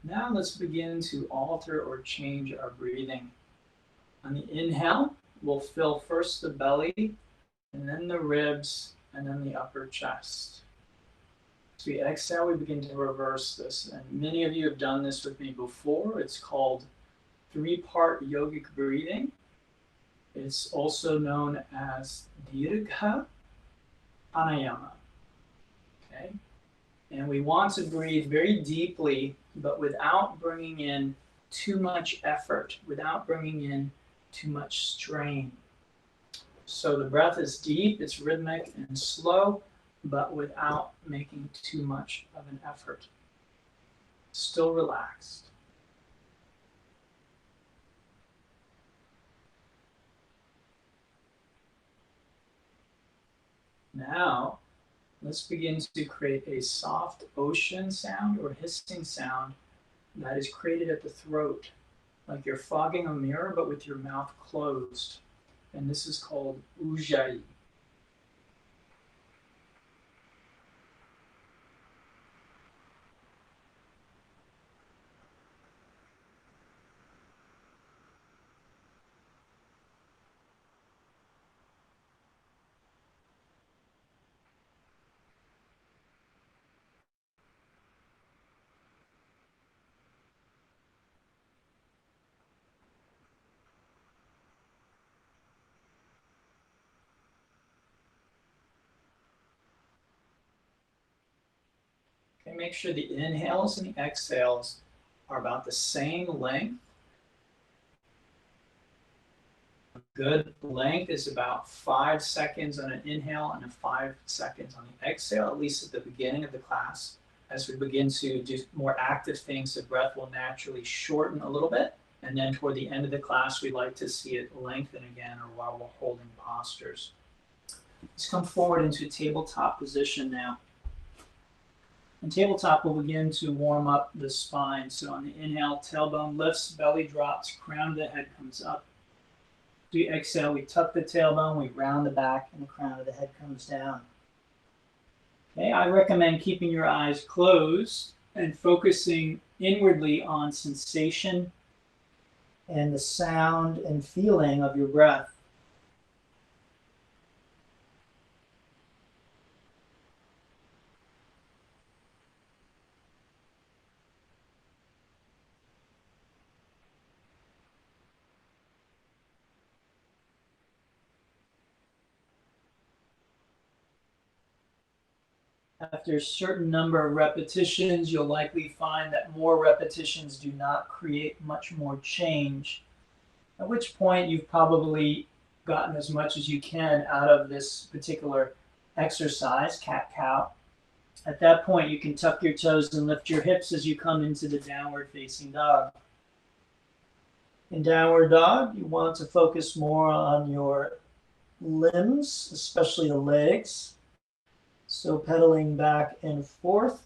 Now let's begin to alter or change our breathing. On the inhale, we'll fill first the belly, and then the ribs, and then the upper chest. As we exhale, we begin to reverse this. And many of you have done this with me before. It's called three-part yogic breathing. It's also known as Dirgha Pranayama. Okay? And we want to breathe very deeply, but without bringing in too much effort, without bringing in too much strain. So the breath is deep, it's rhythmic and slow, but without making too much of an effort. Still relaxed. Now, let's begin to create a soft ocean sound or hissing sound that is created at the throat, like you're fogging a mirror but with your mouth closed. And this is called ujjayi. Okay, make sure the inhales and the exhales are about the same length. A good length is about 5 seconds on an inhale and 5 seconds on the exhale, at least at the beginning of the class. As we begin to do more active things, the breath will naturally shorten a little bit. And then toward the end of the class, we like to see it lengthen again or while we're holding postures. Let's come forward into tabletop position now. In tabletop, we'll begin to warm up the spine. So on the inhale, tailbone lifts, belly drops, crown of the head comes up. As we exhale, we tuck the tailbone, we round the back, and the crown of the head comes down. Okay, I recommend keeping your eyes closed and focusing inwardly on sensation and the sound and feeling of your breath. After a certain number of repetitions, you'll likely find that more repetitions do not create much more change, at which point you've probably gotten as much as you can out of this particular exercise, cat-cow. At that point, you can tuck your toes and lift your hips as you come into the downward facing dog. In downward dog, you want to focus more on your limbs, especially the legs. So pedaling back and forth,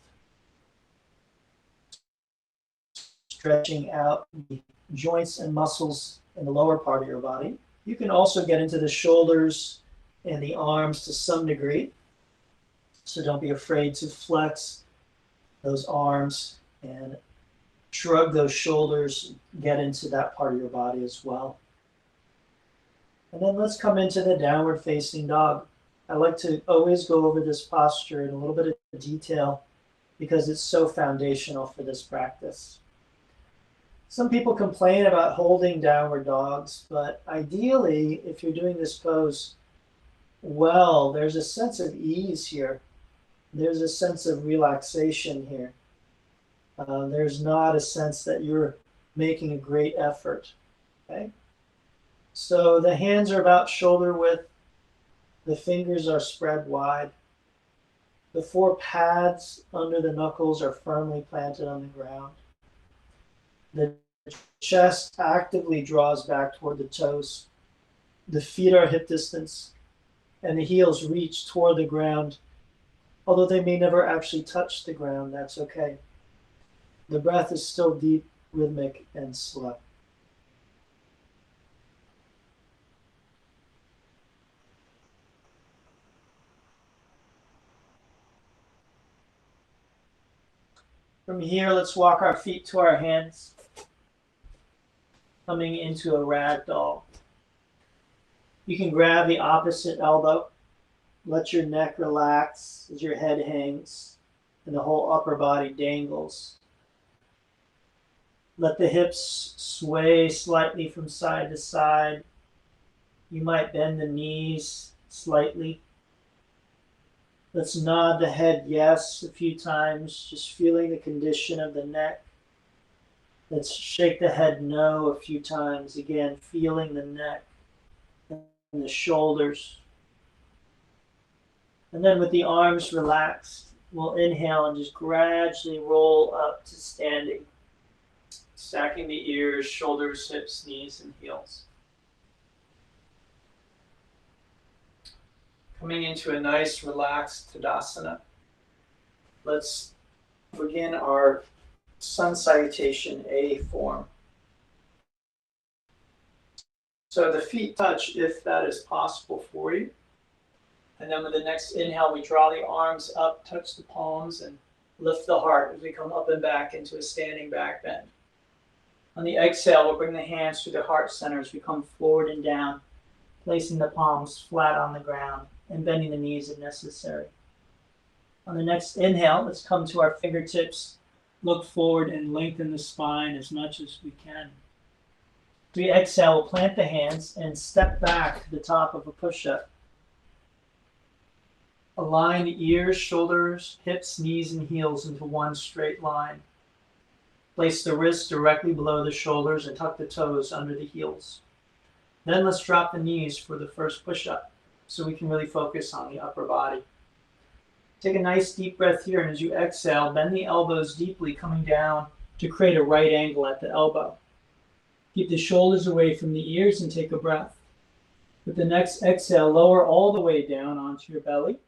stretching out the joints and muscles in the lower part of your body. You can also get into the shoulders and the arms to some degree. So don't be afraid to flex those arms and shrug those shoulders, get into that part of your body as well. And then let's come into the downward facing dog. I like to always go over this posture in a little bit of detail because it's so foundational for this practice. Some people complain about holding downward dogs, but ideally, if you're doing this pose well, there's a sense of ease here. There's a sense of relaxation here. There's not a sense that you're making a great effort. Okay? So the hands are about shoulder width. The fingers are spread wide. The 4 pads under the knuckles are firmly planted on the ground. The chest actively draws back toward the toes. The feet are hip distance, and the heels reach toward the ground. Although they may never actually touch the ground, that's okay. The breath is still deep, rhythmic, and slow. From here, let's walk our feet to our hands, coming into a ragdoll. You can grab the opposite elbow. Let your neck relax as your head hangs and the whole upper body dangles. Let the hips sway slightly from side to side. You might bend the knees slightly. Let's nod the head yes a few times, just feeling the condition of the neck. Let's shake the head no a few times, again, feeling the neck and the shoulders. And then with the arms relaxed, we'll inhale and just gradually roll up to standing, stacking the ears, shoulders, hips, knees, and heels. Coming into a nice relaxed Tadasana. Let's begin our sun salutation A form. So the feet touch if that is possible for you. And then with the next inhale, we draw the arms up, touch the palms, and lift the heart as we come up and back into a standing back bend. On the exhale, we'll bring the hands to the heart center as we come forward and down, placing the palms flat on the ground and bending the knees if necessary. On the next inhale, let's come to our fingertips, look forward and lengthen the spine as much as we can. As we exhale, we'll plant the hands and step back to the top of a push-up. Align the ears, shoulders, hips, knees, and heels into one straight line. Place the wrists directly below the shoulders and tuck the toes under the heels. Then let's drop the knees for the first push-up so we can really focus on the upper body. Take a nice deep breath here, and as you exhale, bend the elbows deeply, coming down to create a right angle at the elbow. Keep the shoulders away from the ears and take a breath. With the next exhale, lower all the way down onto your belly.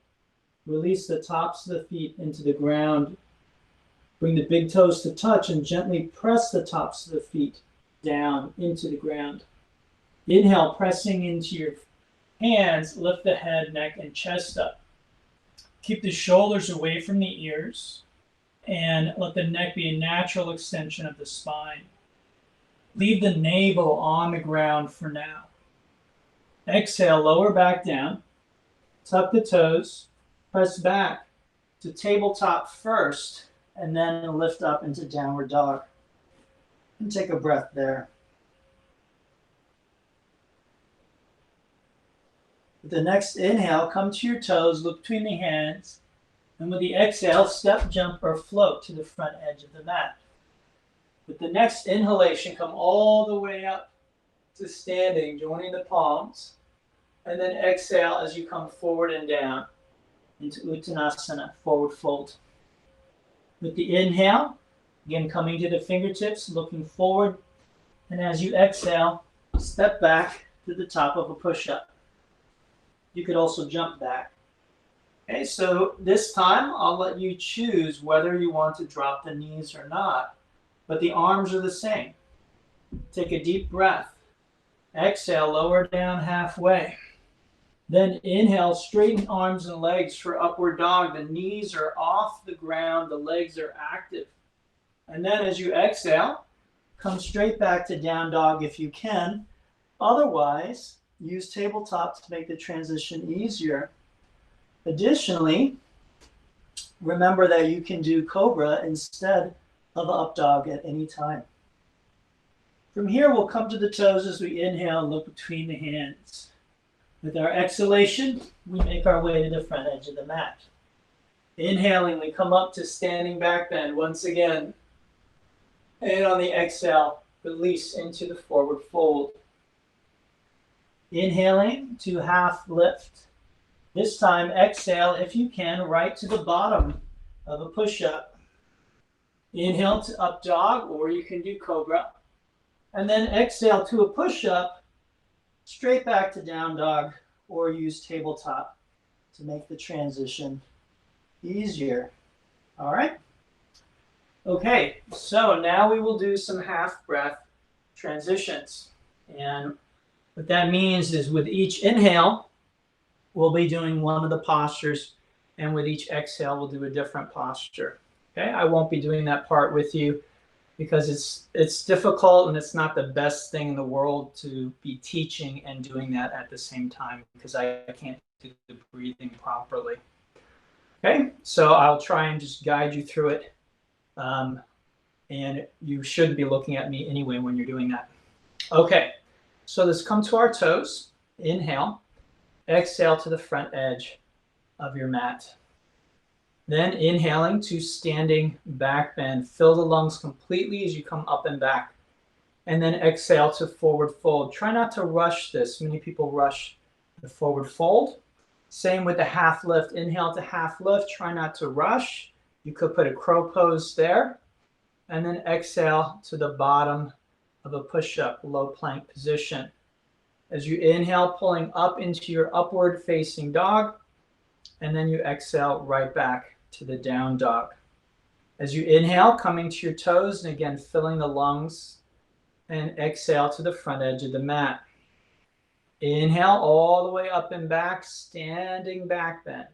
Release the tops of the feet into the ground. Bring the big toes to touch and gently press the tops of the feet down into the ground. Inhale, pressing into your hands, lift the head, neck, and chest up. Keep the shoulders away from the ears and let the neck be a natural extension of the spine. Leave the navel on the ground for now. Exhale, lower back down. Tuck the toes. Press back to tabletop first, and then lift up into downward dog. And take a breath there. With the next inhale, come to your toes, look between the hands, and with the exhale, step, jump, or float to the front edge of the mat. With the next inhalation, come all the way up to standing, joining the palms, and then exhale as you come forward and down into Uttanasana, forward fold. With the inhale, again coming to the fingertips, looking forward, and as you exhale, step back to the top of a push-up. You could also jump back. Okay, so this time I'll let you choose whether you want to drop the knees or not, but the arms are the same. Take a deep breath. Exhale, lower down halfway. Then inhale, straighten arms and legs for upward dog. The knees are off the ground, the legs are active. And then as you exhale, come straight back to down dog if you can. Otherwise, use tabletop to make the transition easier. Additionally, remember that you can do cobra instead of up dog at any time. From here, we'll come to the toes as we inhale and look between the hands. With our exhalation, we make our way to the front edge of the mat. Inhaling, we come up to standing back bend once again. And on the exhale, release into the forward fold. Inhaling to half lift. This time, exhale, if you can, right to the bottom of a push-up. Inhale to up dog, or you can do cobra. And then exhale to a push-up, straight back to down dog, or use tabletop to make the transition easier. All right? Okay, so now we will do some half breath transitions. And what that means is with each inhale, we'll be doing one of the postures, and with each exhale, we'll do a different posture. Okay, I won't be doing that part with you because it's difficult and it's not the best thing in the world to be teaching and doing that at the same time because I can't do the breathing properly. Okay, so I'll try and just guide you through it. And you should be looking at me anyway when you're doing that. Okay, so let's come to our toes. Inhale, exhale to the front edge of your mat. Then inhaling to standing back bend. Fill the lungs completely as you come up and back. And then exhale to forward fold. Try not to rush this. Many people rush the forward fold. Same with the half lift. Inhale to half lift. Try not to rush. You could put a crow pose there. And then exhale to the bottom of a push-up, low plank position. As you inhale, pulling up into your upward facing dog. And then you exhale right back to the down dog. As you inhale, coming to your toes, and again, filling the lungs, and exhale to the front edge of the mat. Inhale all the way up and back, standing back bend.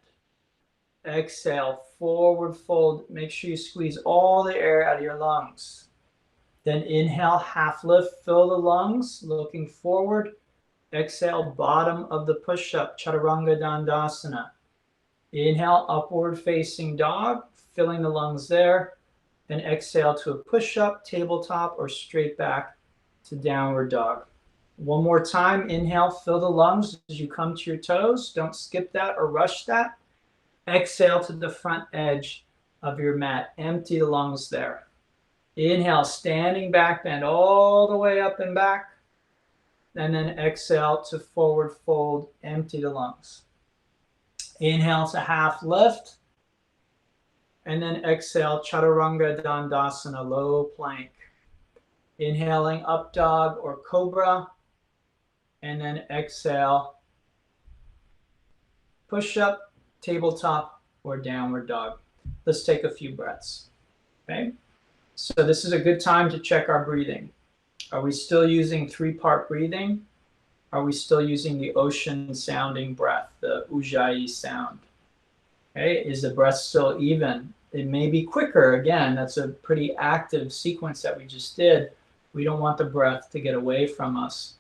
Exhale, forward fold. Make sure you squeeze all the air out of your lungs. Then inhale, half lift, fill the lungs, looking forward. Exhale, bottom of the push-up, Chaturanga Dandasana. Inhale, upward facing dog, filling the lungs there. Then exhale to a push-up, tabletop, or straight back to downward dog. One more time, inhale, fill the lungs as you come to your toes. Don't skip that or rush that. Exhale to the front edge of your mat. Empty the lungs there. Inhale, standing back bend all the way up and back. And then exhale to forward fold, empty the lungs. Inhale to half lift. And then exhale, Chaturanga Dandasana, low plank. Inhaling up dog or cobra. And then exhale, push up, tabletop, or downward dog. Let's take a few breaths. Okay, so this is a good time to check our breathing. Are we still using 3-part breathing? Are we still using the ocean sounding breath, the Ujjayi sound? Okay, is the breath still even? It may be quicker. Again, that's a pretty active sequence that we just did. We don't want the breath to get away from us.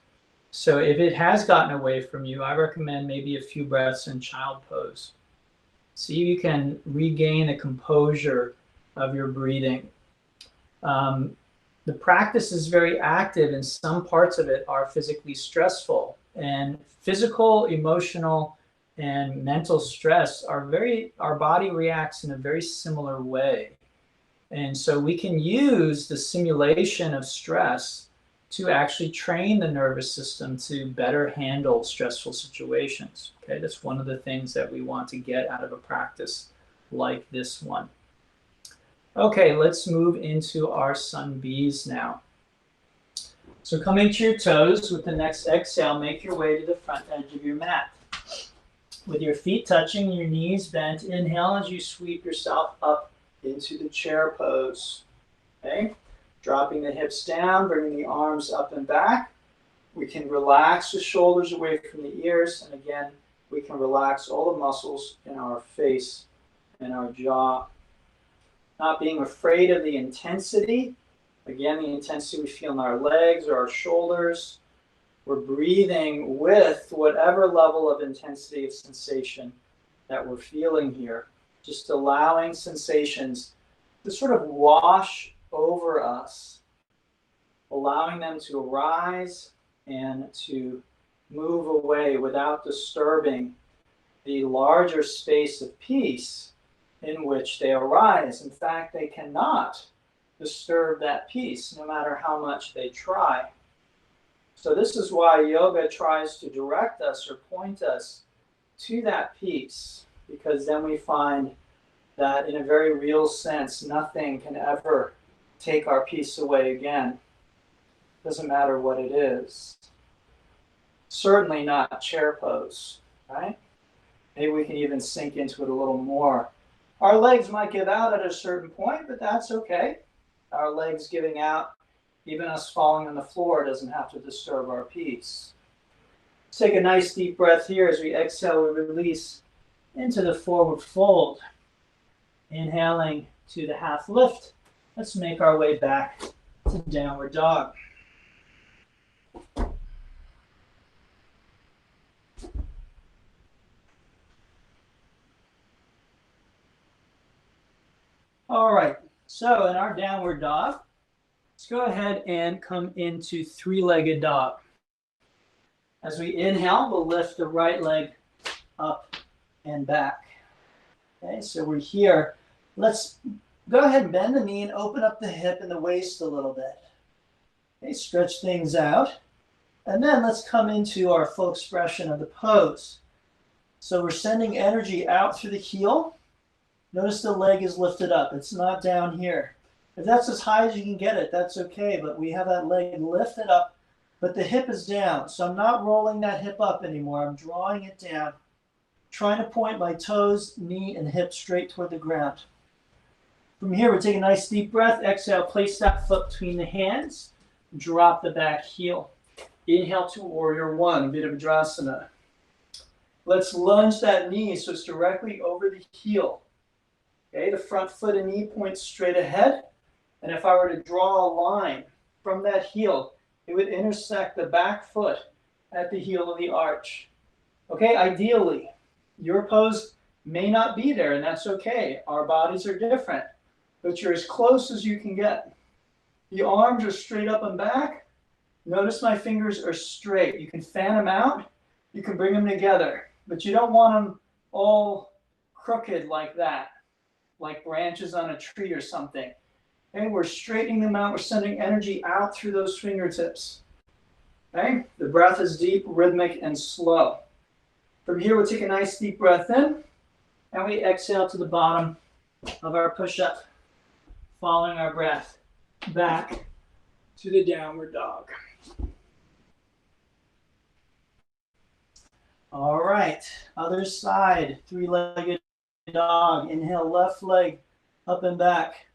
So if it has gotten away from you, I recommend maybe a few breaths in child pose. See if you can regain the composure of your breathing. The practice is very active, and some parts of it are physically stressful. And physical, emotional, and mental stress our body reacts in a very similar way. And so we can use the simulation of stress to actually train the nervous system to better handle stressful situations. Okay, that's one of the things that we want to get out of a practice like this one. Okay, let's move into our sun bees now. So coming to your toes with the next exhale, make your way to the front edge of your mat. With your feet touching, your knees bent, inhale as you sweep yourself up into the chair pose. Okay, dropping the hips down, bringing the arms up and back. We can relax the shoulders away from the ears, and again, we can relax all the muscles in our face and our jaw. Not being afraid of the intensity. Again, the intensity we feel in our legs or our shoulders. We're breathing with whatever level of intensity of sensation that we're feeling here. Just allowing sensations to sort of wash over us. Allowing them to arise and to move away without disturbing the larger space of peace in which they arise. In fact, they cannot disturb that peace, no matter how much they try. So this is why yoga tries to direct us or point us to that peace, because then we find that in a very real sense, nothing can ever take our peace away again. Doesn't matter what it is. Certainly not chair pose, right? Maybe we can even sink into it a little more. Our legs might give out at a certain point, but that's okay. Our legs giving out, even us falling on the floor, doesn't have to disturb our peace. Let's take a nice deep breath here. As we exhale, we release into the forward fold. Inhaling to the half lift. Let's make our way back to downward dog. All right, so in our downward dog, let's go ahead and come into three-legged dog. As we inhale, we'll lift the right leg up and back. Okay, so we're here. Let's go ahead and bend the knee and open up the hip and the waist a little bit. Okay, stretch things out. And then let's come into our full expression of the pose. So we're sending energy out through the heel. Notice the leg is lifted up. It's not down here. If that's as high as you can get it, that's okay. But we have that leg lifted up, but the hip is down. So I'm not rolling that hip up anymore. I'm drawing it down, trying to point my toes, knee, and hip straight toward the ground. From here, we take a nice deep breath. Exhale, place that foot between the hands. Drop the back heel. Inhale to warrior one, Virabhadrasana. Let's lunge that knee so it's directly over the heel. Okay, the front foot and knee point straight ahead. And if I were to draw a line from that heel, it would intersect the back foot at the heel of the arch. Okay, ideally, your pose may not be there, and that's okay. Our bodies are different, but you're as close as you can get. The arms are straight up and back. Notice my fingers are straight. You can fan them out. You can bring them together, but you don't want them all crooked like that, like branches on a tree or something. Okay, we're straightening them out. We're sending energy out through those fingertips. Okay, the breath is deep, rhythmic, and slow. From here, we'll take a nice deep breath in, and we exhale to the bottom of our push-up, following our breath back to the downward dog. All right, other side, three-legged dog. Inhale, left leg up and back.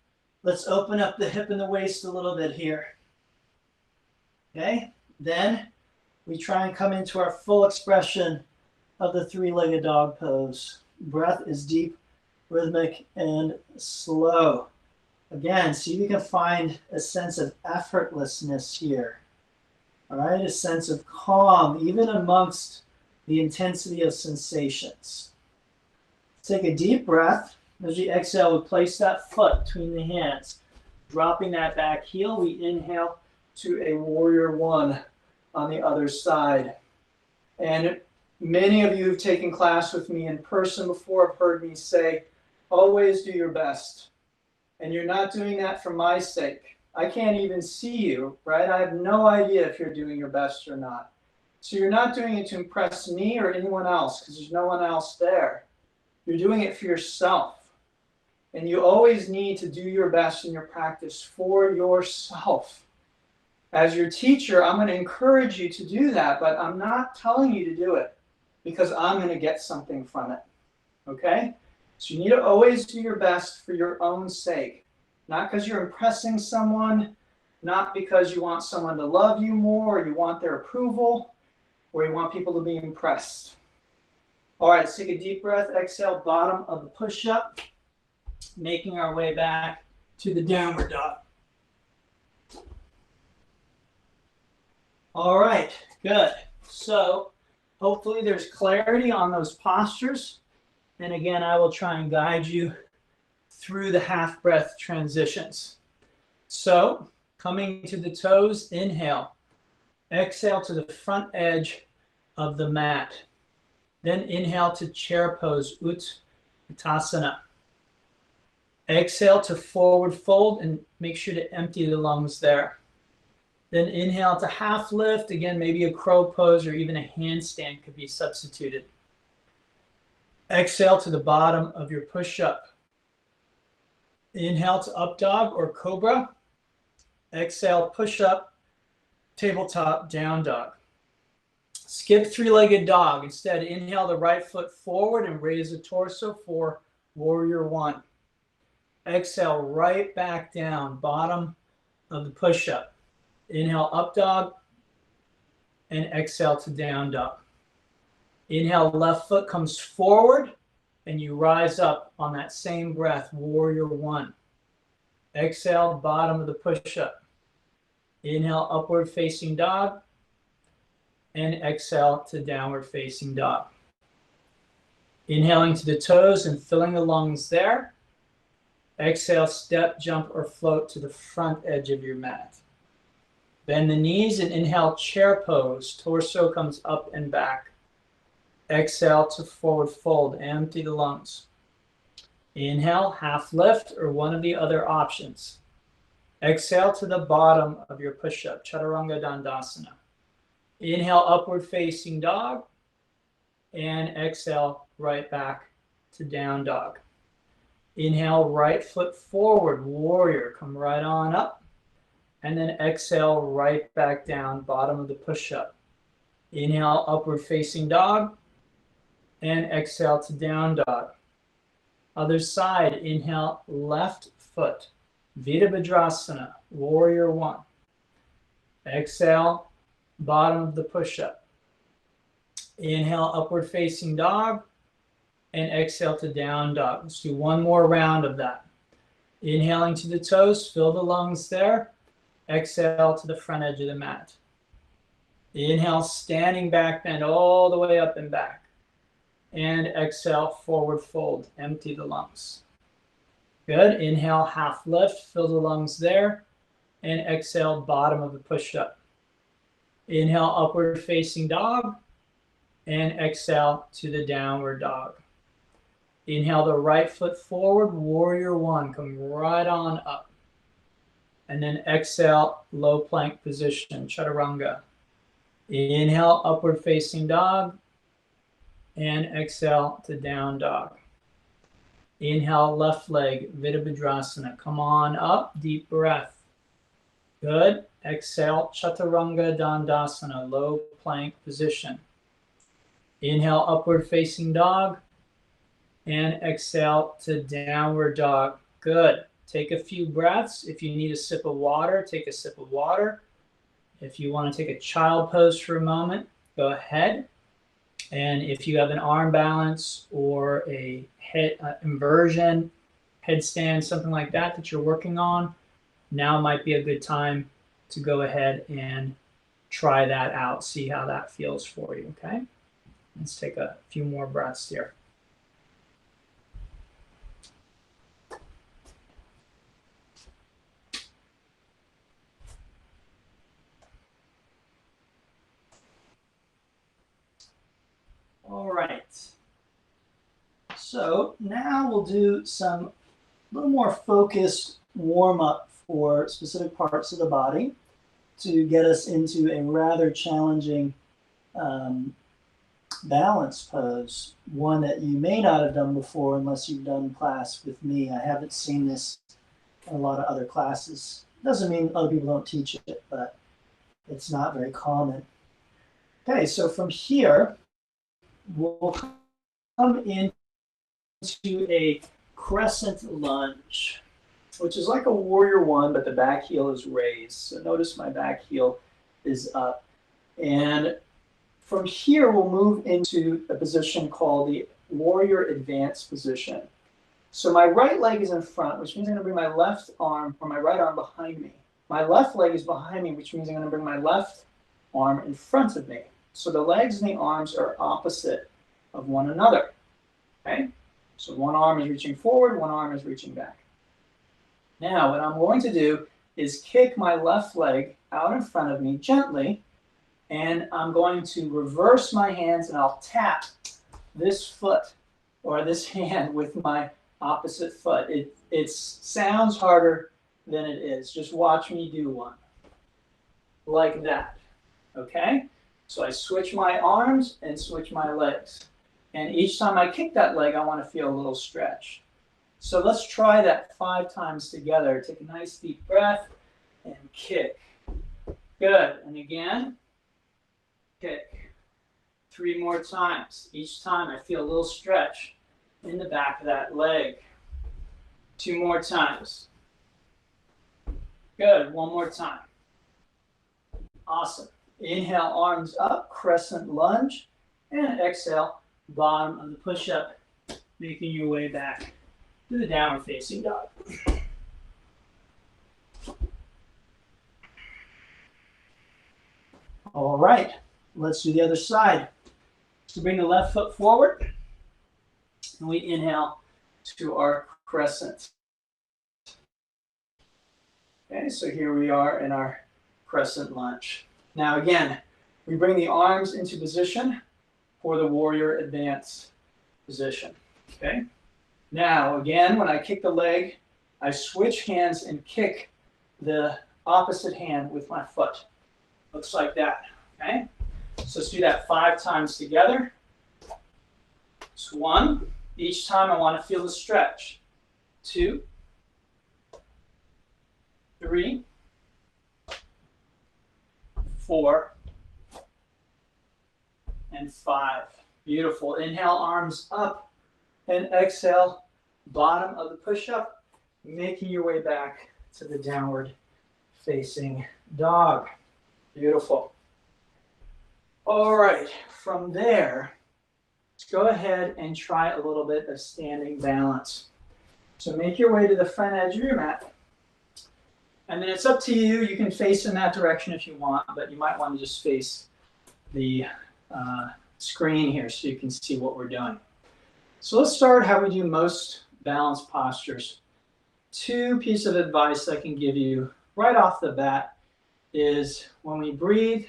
Let's open up the hip and the waist a little bit here. Okay, then we try and come into our full expression of the three-legged dog pose. Breath is deep, rhythmic, and slow. Again, see if you can find a sense of effortlessness here. All right, a sense of calm, even amongst the intensity of sensations. Take a deep breath. As you exhale, we place that foot between the hands. Dropping that back heel, we inhale to a warrior one on the other side. And many of you who've taken class with me in person before have heard me say, always do your best. And you're not doing that for my sake. I can't even see you, right? I have no idea if you're doing your best or not. So you're not doing it to impress me or anyone else because there's no one else there. You're doing it for yourself. And you always need to do your best in your practice for yourself. As your teacher, I'm going to encourage you to do that, but I'm not telling you to do it because I'm going to get something from it. Okay? So you need to always do your best for your own sake. Not because you're impressing someone, not because you want someone to love you more, or you want their approval, or you want people to be impressed. All right, let's take a deep breath. Exhale, bottom of the push-up. Making our way back to the downward dog. All right, good. So hopefully there's clarity on those postures. And again, I will try and guide you through the half breath transitions. So coming to the toes, inhale. Exhale to the front edge of the mat. Then inhale to chair pose, Uttanasana. Exhale to forward fold and make sure to empty the lungs there. Then inhale to half lift. Again, maybe a crow pose or even a handstand could be substituted. Exhale to the bottom of your push-up. Inhale to up dog or cobra. Exhale, push up, tabletop, down dog. Skip three-legged dog. Instead, inhale the right foot forward and raise the torso for warrior one. Exhale, right back down, bottom of the push-up. Inhale, up dog, and exhale to down dog. Inhale, left foot comes forward, and you rise up on that same breath, warrior one. Exhale, bottom of the push-up. Inhale, upward facing dog. And exhale to downward facing dog. Inhaling to the toes and filling the lungs there. Exhale, step, jump, or float to the front edge of your mat. Bend the knees and inhale, chair pose. Torso comes up and back. Exhale to forward fold. Empty the lungs. Inhale, half lift or one of the other options. Exhale to the bottom of your push-up, Chaturanga Dandasana. Inhale, upward facing dog. And exhale, right back to down dog. Inhale, right foot forward, warrior. Come right on up. And then exhale, right back down, bottom of the push-up. Inhale, upward facing dog. And exhale to down dog. Other side, inhale, left foot. Virabhadrasana, warrior one. Exhale, bottom of the push-up. Inhale, upward facing dog. And exhale to down dog. Let's do one more round of that. Inhaling to the toes, fill the lungs there. Exhale to the front edge of the mat. Inhale, standing back bend all the way up and back. And exhale, forward fold. Empty the lungs. Good. Inhale, half lift. Fill the lungs there. And exhale, bottom of the push-up. Inhale, upward facing dog. And exhale to the downward dog. Inhale the right foot forward, warrior one. Come right on up. And then exhale, low plank position, chaturanga. Inhale, upward facing dog. And exhale to down dog. Inhale, left leg, Virabhadrasana. Come on up, deep breath. Good. Exhale, Chaturanga Dandasana, low plank position. Inhale, upward facing dog. And exhale to downward dog. Good. Take a few breaths. If you need a sip of water, take a sip of water. If you want to take a child pose for a moment, go ahead. And if you have an arm balance or a head inversion, headstand, something like that that you're working on, now might be a good time to go ahead and try that out. See how that feels for you, okay? Let's take a few more breaths here. All right. So now we'll do some little more focused warm-up for specific parts of the body to get us into a rather challenging balance pose, one that you may not have done before unless you've done class with me. I haven't seen this in a lot of other classes. Doesn't mean other people don't teach it, but it's not very common. Okay, so from here, we'll come into a crescent lunge, which is like a warrior one, but the back heel is raised. So notice my back heel is up. And from here, we'll move into a position called the warrior advanced position. So my right leg is in front, which means I'm going to bring my left arm or my right arm behind me. My left leg is behind me, which means I'm going to bring my left arm in front of me. So the legs and the arms are opposite of one another, okay? So one arm is reaching forward, one arm is reaching back. Now, what I'm going to do is kick my left leg out in front of me gently, and I'm going to reverse my hands and I'll tap this foot or this hand with my opposite foot. It sounds harder than it is. Just watch me do one. Like that, okay? So I switch my arms and switch my legs. And each time I kick that leg, I want to feel a little stretch. So let's try that 5 times together. Take a nice deep breath and kick. Good. And again, kick. 3 more times. Each time I feel a little stretch in the back of that leg. 2 more times. Good. 1 more time. Awesome. Inhale, arms up, crescent lunge, and exhale, bottom of the push-up, making your way back to the downward facing dog. All right, let's do the other side. So bring the left foot forward, and we inhale to our crescent. Okay, so here we are in our crescent lunge. Now again, we bring the arms into position for the warrior advance position. Okay. Now again, when I kick the leg, I switch hands and kick the opposite hand with my foot. Looks like that. Okay. So let's do that 5 times together. It's 1. Each time I want to feel the stretch. 2, 3, 4, and 5. Beautiful. Inhale, arms up, and exhale, bottom of the push-up, making your way back to the downward facing dog. Beautiful. All right, from there, let's go ahead and try a little bit of standing balance. So make your way to the front edge of your mat. And then it's up to you. You can face in that direction if you want, but you might want to just face the screen here so you can see what we're doing. So let's start how we do most balance postures. 2 pieces of advice I can give you right off the bat is when we breathe,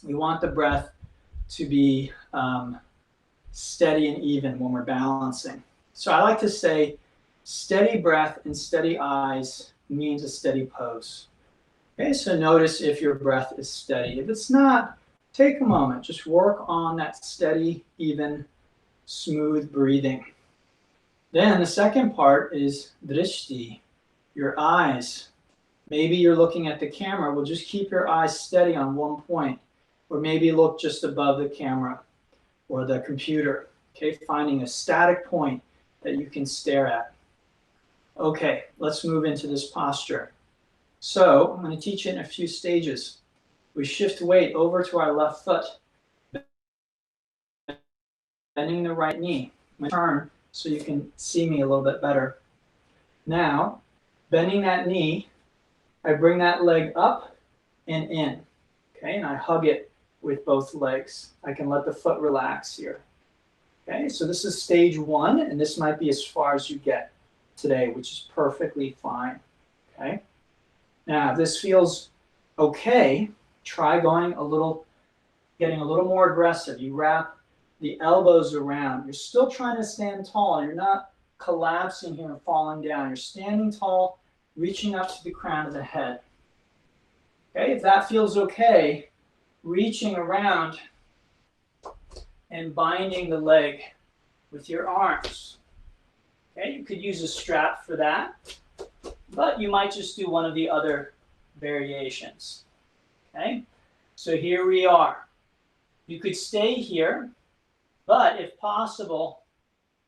we want the breath to be steady and even when we're balancing. So I like to say steady breath and steady eyes means a steady pose. Okay, so notice if your breath is steady. If it's not, take a moment. Just work on that steady, even, smooth breathing. Then the second part is drishti, your eyes. Maybe you're looking at the camera. Well, just keep your eyes steady on one point, or maybe look just above the camera or the computer. Okay, finding a static point that you can stare at. Okay, let's move into this posture. So I'm going to teach you in a few stages. We shift weight over to our left foot, bending the right knee. I'm going to turn so you can see me a little bit better. Now, bending that knee, I bring that leg up and in. Okay, and I hug it with both legs. I can let the foot relax here. Okay, so this is stage 1, and this might be as far as you get today, which is perfectly fine. Okay, now if this feels okay, try getting a little more aggressive. You wrap the elbows around. You're still trying to stand tall. You're not collapsing here and falling down. You're standing tall, reaching up to the crown of the head. Okay, if that feels okay, reaching around and binding the leg with your arms. Okay, you could use a strap for that, but you might just do one of the other variations. Okay, so here we are. You could stay here, but if possible,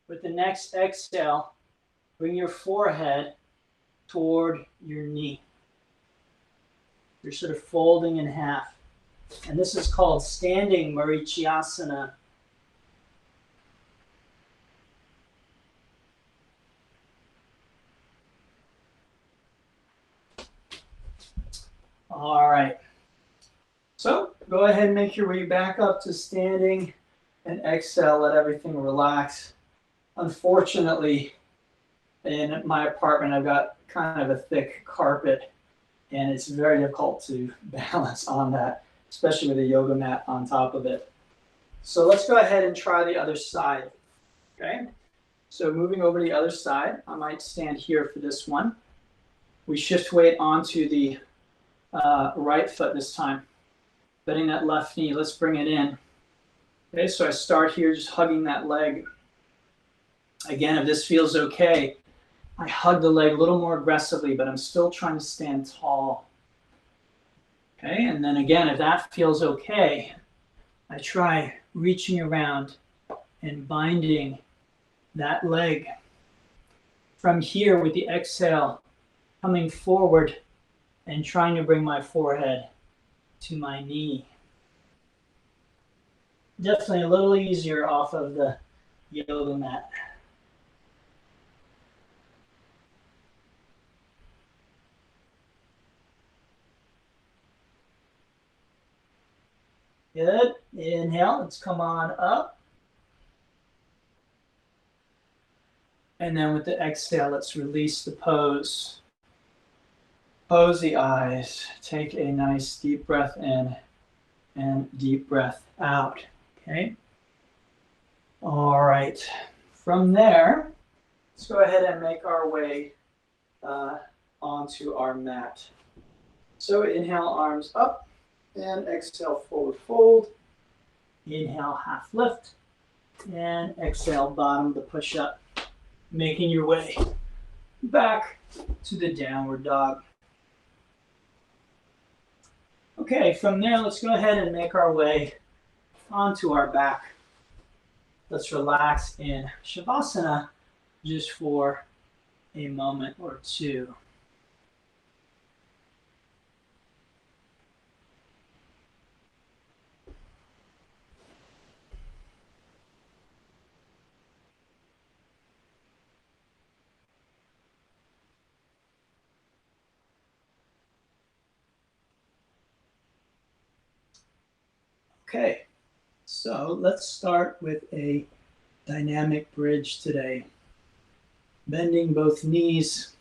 with the next exhale, bring your forehead toward your knee. You're sort of folding in half. And this is called standing Marichiyasana. All right. So go ahead and make your way back up to standing and exhale. Let everything relax. Unfortunately, in my apartment, I've got kind of a thick carpet, and it's very difficult to balance on that, especially with a yoga mat on top of it. So let's go ahead and try the other side. Okay, so moving over to the other side, I might stand here for this one. We shift weight onto the right foot this time, bending that left knee. Let's bring it in. Okay, so I start here just hugging that leg. Again, if this feels okay, I hug the leg a little more aggressively, but I'm still trying to stand tall. Okay, and then again, if that feels okay, I try reaching around and binding that leg. From here, with the exhale, coming forward and trying to bring my forehead to my knee. Definitely a little easier off of the yoga mat. Good. Inhale, let's come on up. And then with the exhale, let's release the pose. Close the eyes. Take a nice deep breath in and deep breath out. Okay. All right. From there, let's go ahead and make our way onto our mat. So inhale, arms up, and exhale, forward fold. Inhale, half lift, and exhale, bottom to push up, making your way back to the downward dog. Okay, from there, let's go ahead and make our way onto our back. Let's relax in Shavasana just for a moment or two. Okay, so let's start with a dynamic bridge today. Bending both knees,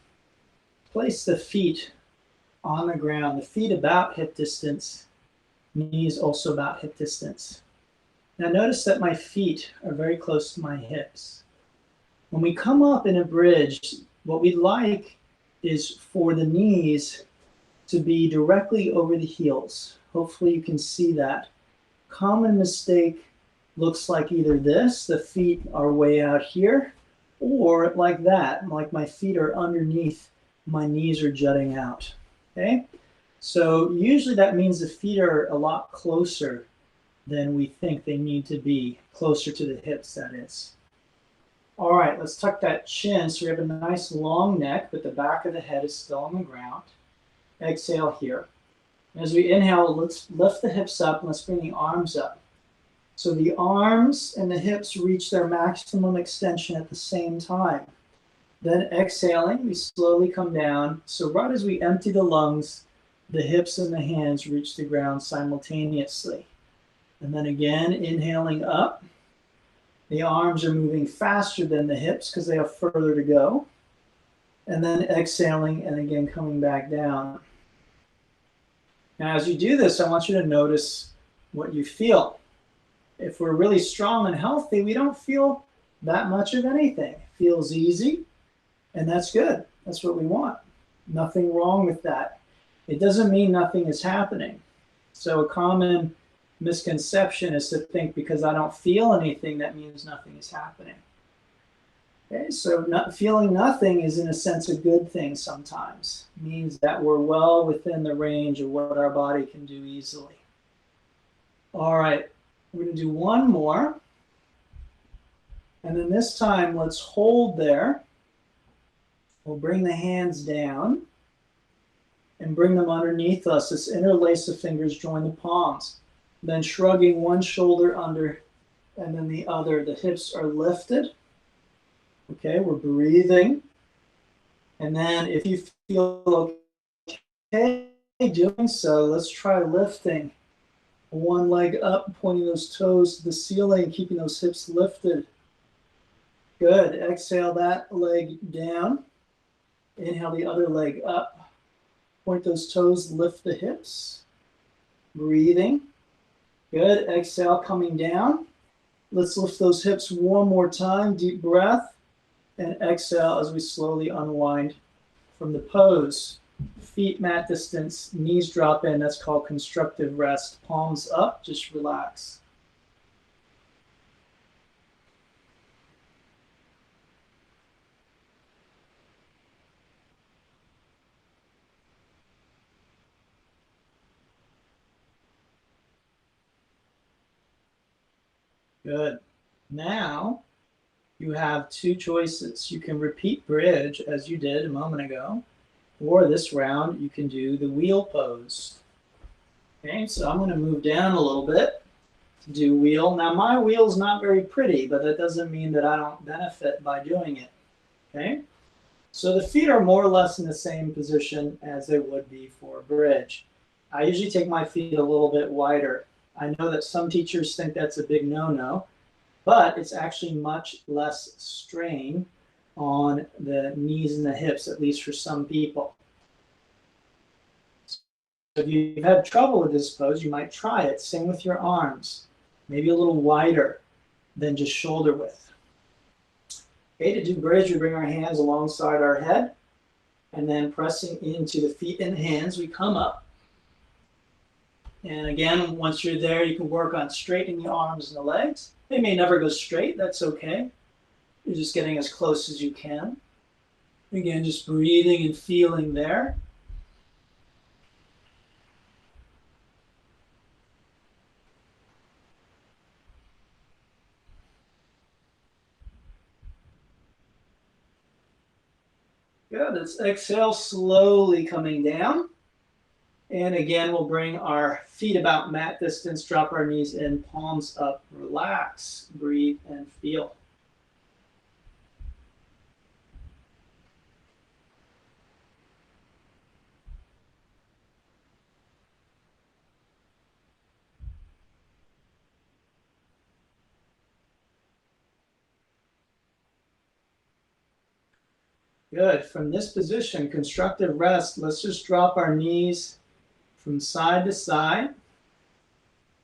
place the feet on the ground, the feet about hip distance, knees also about hip distance. Now notice that my feet are very close to my hips. When we come up in a bridge, what we'd like is for the knees to be directly over the heels. Hopefully you can see that. Common mistake looks like either this, the feet are way out here, or like that, like my feet are underneath, my knees are jutting out. Okay? So usually that means the feet are a lot closer than we think they need to be, closer to the hips, that is. All right, let's tuck that chin so we have a nice long neck, but the back of the head is still on the ground. Exhale here. As we inhale, let's lift the hips up and let's bring the arms up. So the arms and the hips reach their maximum extension at the same time. Then exhaling, we slowly come down. So right as we empty the lungs, the hips and the hands reach the ground simultaneously. And then again, inhaling up. The arms are moving faster than the hips because they have further to go. And then exhaling and again coming back down. Now, as you do this, I want you to notice what you feel. If we're really strong and healthy, we don't feel that much of anything. It feels easy, and that's good. That's what we want. Nothing wrong with that. It doesn't mean nothing is happening. So a common misconception is to think because I don't feel anything, that means nothing is happening. Okay, so not feeling nothing is in a sense a good thing sometimes. It means that we're well within the range of what our body can do easily. All right, we're going to do one more. And then this time, let's hold there. We'll bring the hands down and bring them underneath us. Let's interlace the fingers, join the palms. Then shrugging one shoulder under and then the other. The hips are lifted. Okay, we're breathing. And then if you feel okay doing so, let's try lifting. One leg up, pointing those toes to the ceiling, keeping those hips lifted. Good. Exhale that leg down. Inhale the other leg up. Point those toes, lift the hips. Breathing. Good. Exhale, coming down. Let's lift those hips one more time. Deep breath. And exhale as we slowly unwind from the pose. Feet mat distance, knees drop in. That's called constructive rest. Palms up, just relax. Good. Now you have two choices. You can repeat bridge as you did a moment ago, or this round you can do the wheel pose. Okay, so I'm going to move down a little bit to do wheel. Now my wheel's not very pretty, but that doesn't mean that I don't benefit by doing it. Okay, so the feet are more or less in the same position as they would be for a bridge. I usually take my feet a little bit wider I know that some teachers think that's a big no-no, but it's actually much less strain on the knees and the hips, at least for some people. So if you've had trouble with this pose, you might try it. Same with your arms, maybe a little wider than just shoulder width. Okay, to do bridge, we bring our hands alongside our head, and then pressing into the feet and hands, we come up. And again, once you're there, you can work on straightening the arms and the legs. They may never go straight, that's okay. You're just getting as close as you can. Again, just breathing and feeling there. Good, let's exhale, slowly coming down. And again, we'll bring our feet about mat distance, drop our knees in, palms up, relax, breathe, and feel. Good. From this position, constructive rest, let's just drop our knees from side to side,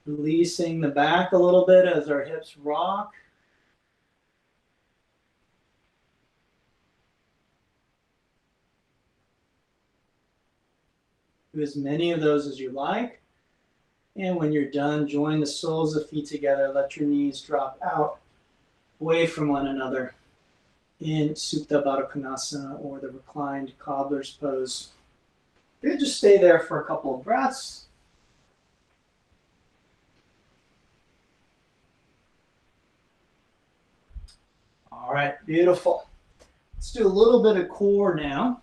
releasing the back a little bit as our hips rock. Do as many of those as you like. And when you're done, join the soles of feet together. Let your knees drop out, away from one another in Supta Baddha Konasana, or the reclined cobbler's pose. Good, just stay there for a couple of breaths. All right, beautiful. Let's do a little bit of core now.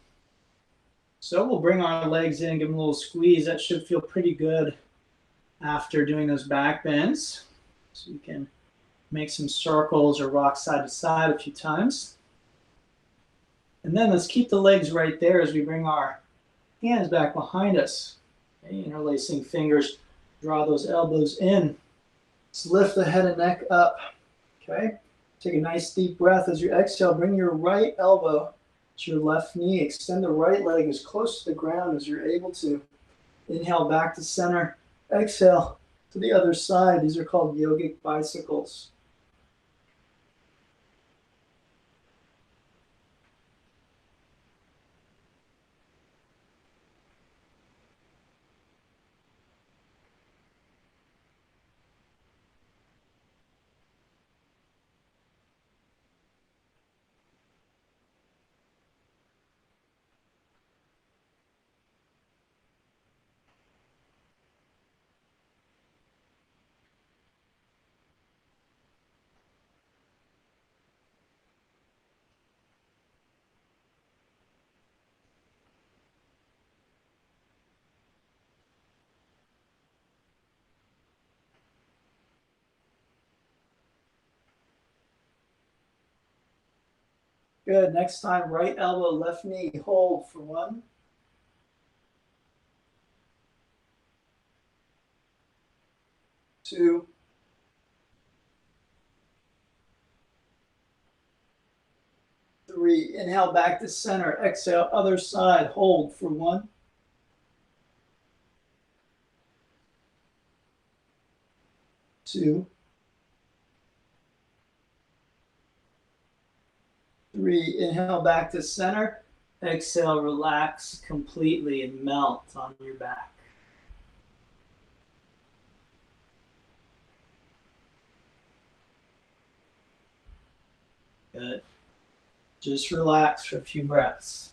So we'll bring our legs in, give them a little squeeze. That should feel pretty good after doing those back bends. So you can make some circles or rock side to side a few times. And then let's keep the legs right there as we bring our hands back behind us. Okay, interlacing fingers, draw those elbows in. Let's lift the head and neck up. Okay, take a nice deep breath. As you exhale, bring your right elbow to your left knee. Extend the right leg as close to the ground as you're able to. Inhale back to center. Exhale to the other side. These are called yogic bicycles. Good. Next time, right elbow, left knee. Hold for 1, 2, 3. Inhale back to center. Exhale, other side. Hold for 1, 2, 3. Inhale back to center. Exhale, relax completely and melt on your back. Good. Just relax for a few breaths.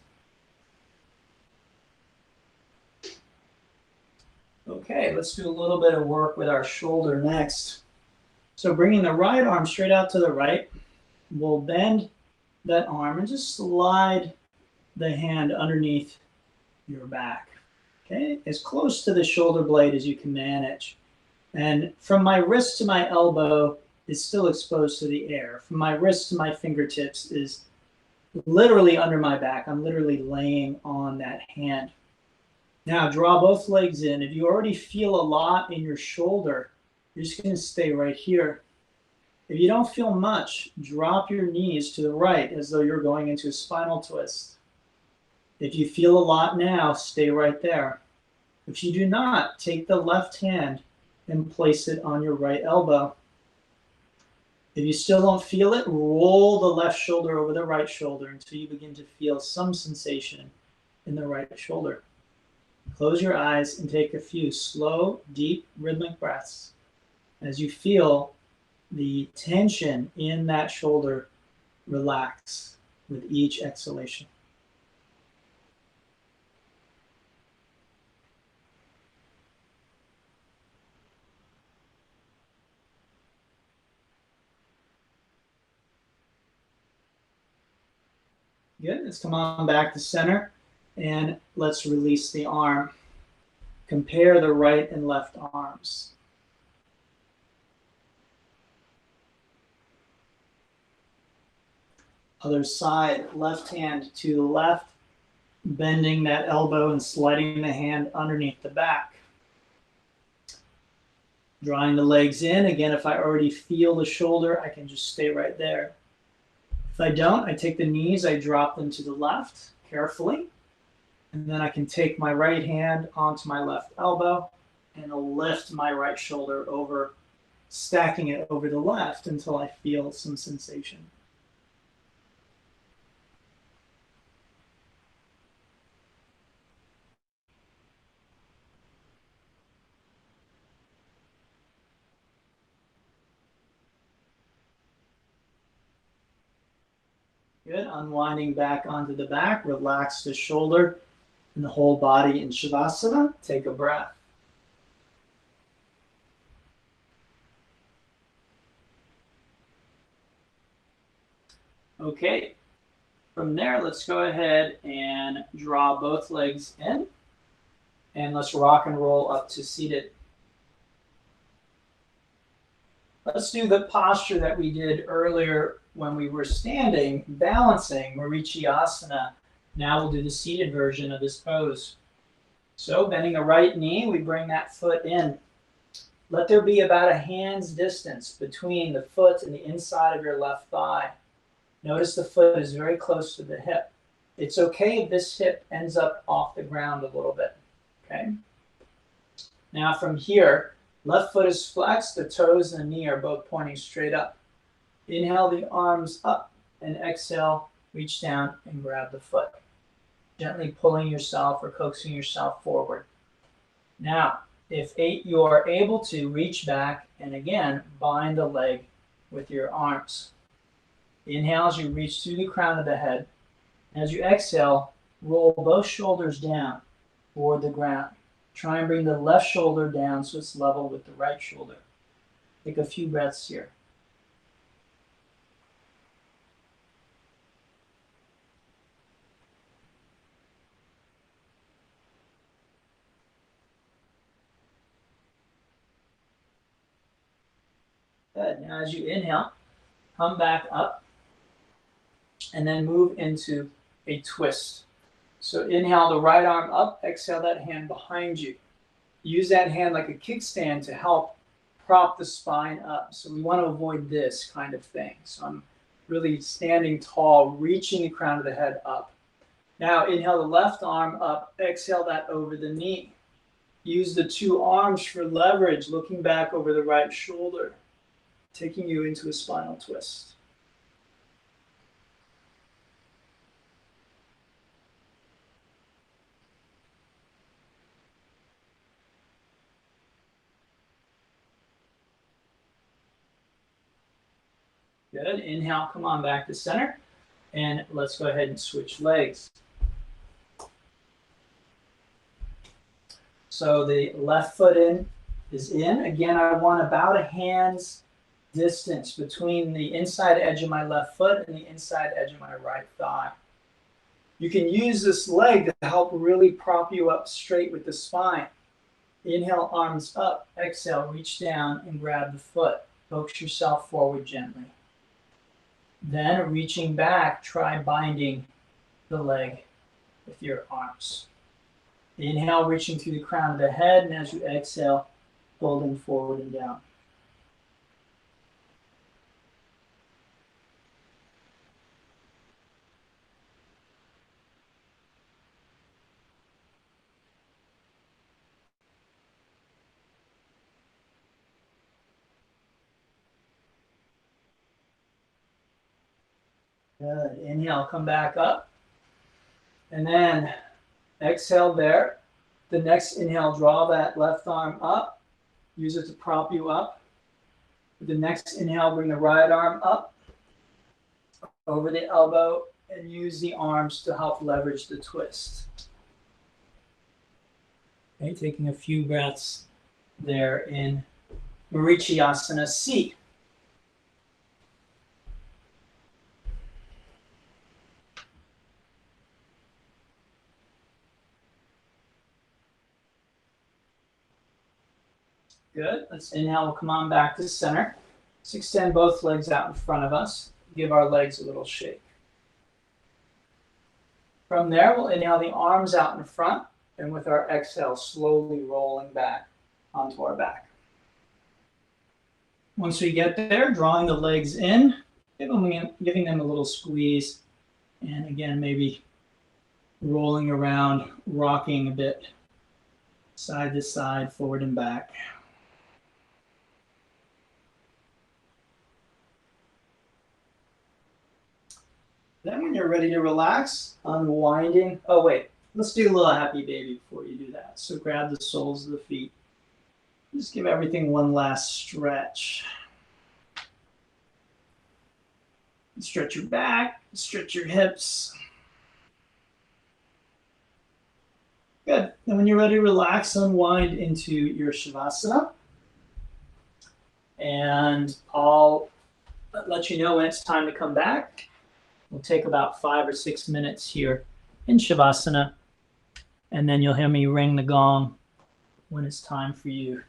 Okay, let's do a little bit of work with our shoulder next. So bringing the right arm straight out to the right, we'll bend that arm and just slide the hand underneath your back. Okay, as close to the shoulder blade as you can manage. And from my wrist to my elbow is still exposed to the air. From my wrist to my fingertips is literally under my back. I'm literally laying on that hand. Now draw both legs in. If you already feel a lot in your shoulder, You're just going to stay right here. If you don't feel much, drop your knees to the right as though you're going into a spinal twist. If you feel a lot now, stay right there. If you do not, take the left hand and place it on your right elbow. If you still don't feel it, roll the left shoulder over the right shoulder until you begin to feel some sensation in the right shoulder. Close your eyes and take a few slow, deep, rhythmic breaths as you feel the tension in that shoulder relax with each exhalation. Good. Let's come on back to center and let's release the arm. Compare the right and left arms. Other side, left hand to the left, bending that elbow and sliding the hand underneath the back. Drawing the legs in. Again, if I already feel the shoulder, I can just stay right there. If I don't, I take the knees, I drop them to the left carefully, and then I can take my right hand onto my left elbow and lift my right shoulder over, stacking it over the left until I feel some sensation. Good. Unwinding back onto the back, relax the shoulder and the whole body in Shavasana. Take a breath. Okay. From there, let's go ahead and draw both legs in. And let's rock and roll up to seated. Let's do the posture that we did earlier when we were standing, balancing, Marichiyasana. Now we'll do the seated version of this pose. So bending the right knee, we bring that foot in. Let there be about a hand's distance between the foot and the inside of your left thigh. Notice the foot is very close to the hip. It's okay if this hip ends up off the ground a little bit. Okay. Now from here, left foot is flexed, the toes and the knee are both pointing straight up. Inhale the arms up and exhale, reach down and grab the foot. Gently pulling yourself or coaxing yourself forward. Now, if you are able to, reach back and again, bind the leg with your arms. Inhale as you reach through the crown of the head. As you exhale, roll both shoulders down toward the ground. Try and bring the left shoulder down so it's level with the right shoulder. Take a few breaths here. Good. Now as you inhale, come back up and then move into a twist. So inhale the right arm up, exhale that hand behind you. Use that hand like a kickstand to help prop the spine up. So we want to avoid this kind of thing. So I'm really standing tall, reaching the crown of the head up. Now inhale the left arm up, exhale that over the knee. Use the two arms for leverage, looking back over the right shoulder, taking you into a spinal twist. Good. Inhale, come on back to center. And let's go ahead and switch legs. So the left foot is in. Again, I want about a hand's distance between the inside edge of my left foot and the inside edge of my right thigh. You can use this leg to help really prop you up straight with the spine. Inhale, arms up. Exhale, reach down and grab the foot. Coax yourself forward gently. Then reaching back, try binding the leg with your arms. Inhale, reaching through the crown of the head, and as you exhale, folding forward and down. Good. Inhale, come back up. And then exhale there. The next inhale, draw that left arm up. Use it to prop you up. The next inhale, bring the right arm up over the elbow and use the arms to help leverage the twist. Okay, taking a few breaths there in Marichyasana C. Good. Let's inhale. We'll come on back to center. Let's extend both legs out in front of us. Give our legs a little shake. From there, we'll inhale the arms out in front, and with our exhale, slowly rolling back onto our back. Once we get there, drawing the legs in, giving them a little squeeze, and again, maybe rolling around, rocking a bit, side to side, forward and back. Then when you're ready to relax, unwinding. Oh, wait. Let's do a little happy baby before you do that. So grab the soles of the feet. Just give everything one last stretch. Stretch your back, stretch your hips. Good. And when you're ready to relax, unwind into your Shavasana. And I'll let you know when it's time to come back. We'll take about 5 or 6 minutes here in Shavasana, and then you'll hear me ring the gong when it's time for you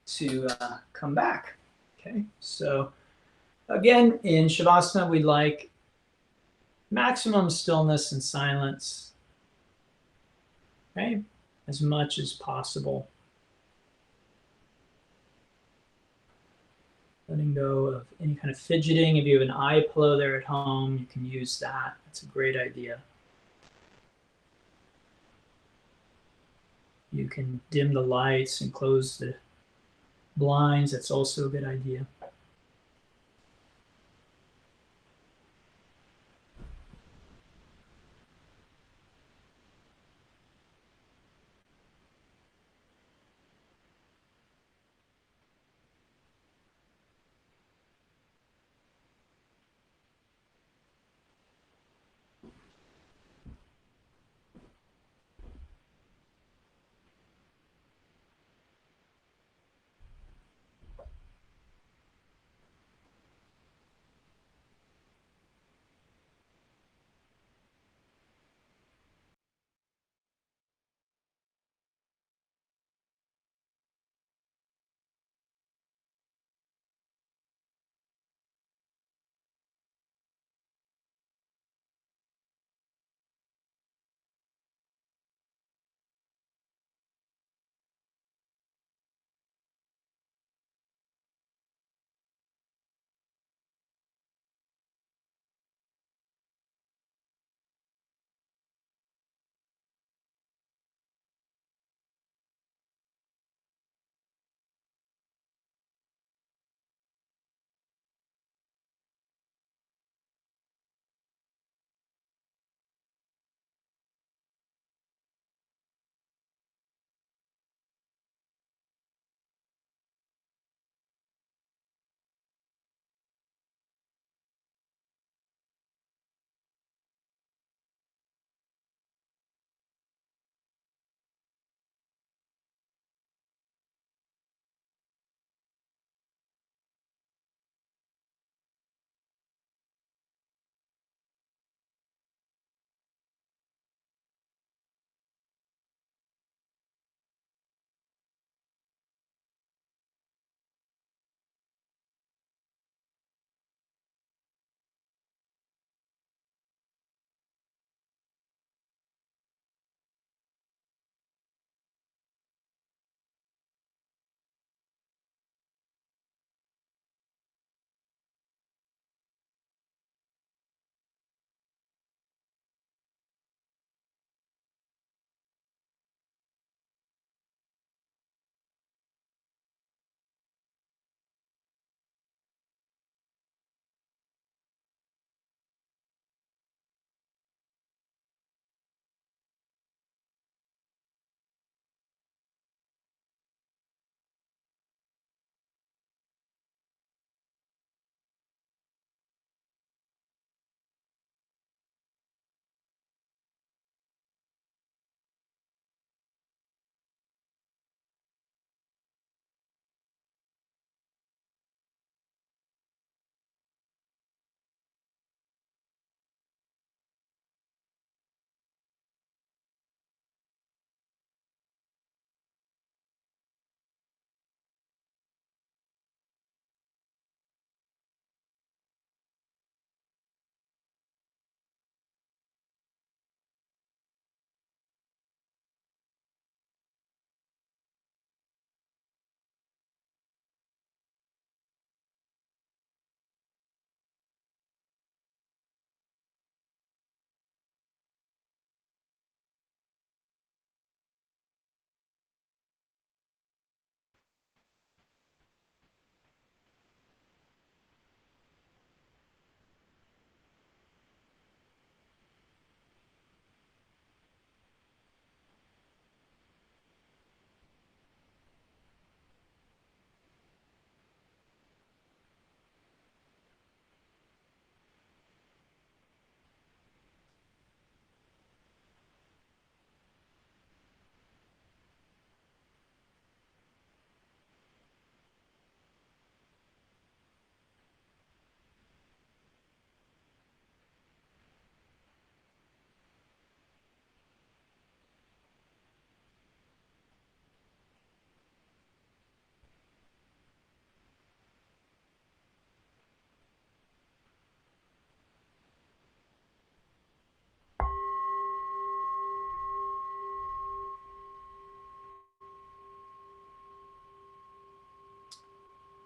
to come back. Okay, so again, in Shavasana, we like maximum stillness and silence, okay, as much as possible. Letting go of any kind of fidgeting. If you have an eye pillow there at home, you can use that. It's a great idea. You can dim the lights and close the blinds. That's also a good idea.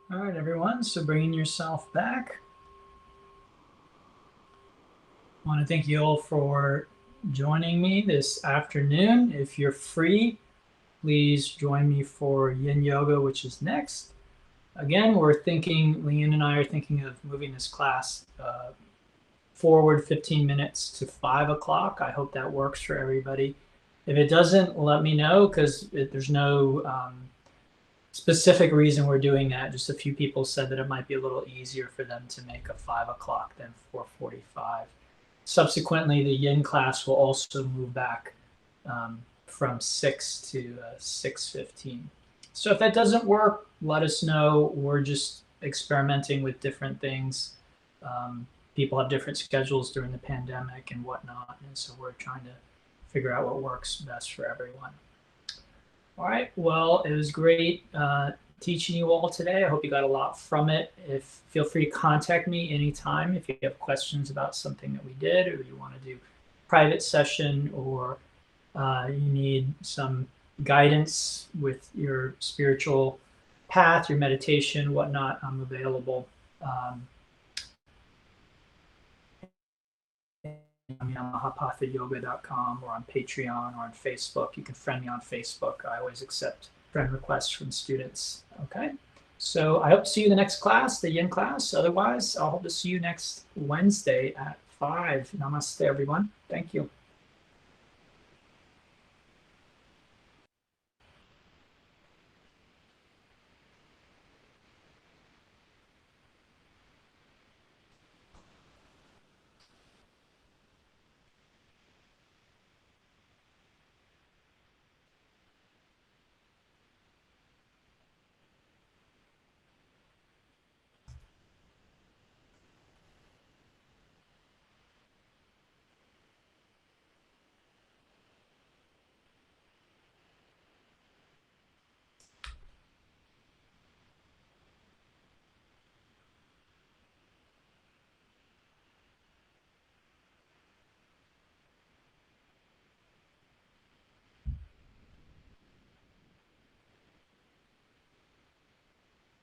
All right, everyone. So bringing yourself back. I want to thank you all for joining me this afternoon. If you're free, please join me for Yin Yoga, which is next. Again, Leanne and I are thinking of moving this class forward 15 minutes to 5 o'clock. I hope that works for everybody. If it doesn't, let me know, because there's no specific reason we're doing that. Just a few people said that it might be a little easier for them to make a 5 o'clock than 4:45. Subsequently, the Yin class will also move back from 6 to 6:15. So if that doesn't work, let us know. We're just experimenting with different things. People have different schedules during the pandemic and whatnot, and so we're trying to figure out what works best for everyone. All right, well, it was great teaching you all today. I hope you got a lot from it. Feel free to contact me anytime if you have questions about something that we did, or you want to do private session, or you need some guidance with your spiritual path, your meditation, whatnot. I'm available. I'm on mahapathayoga.com or on Patreon or on Facebook. You can friend me on Facebook. I always accept friend requests from students. Okay. So I hope to see you in the next class, the Yin class. Otherwise, I'll hope to see you next Wednesday at 5. Namaste, everyone. Thank you.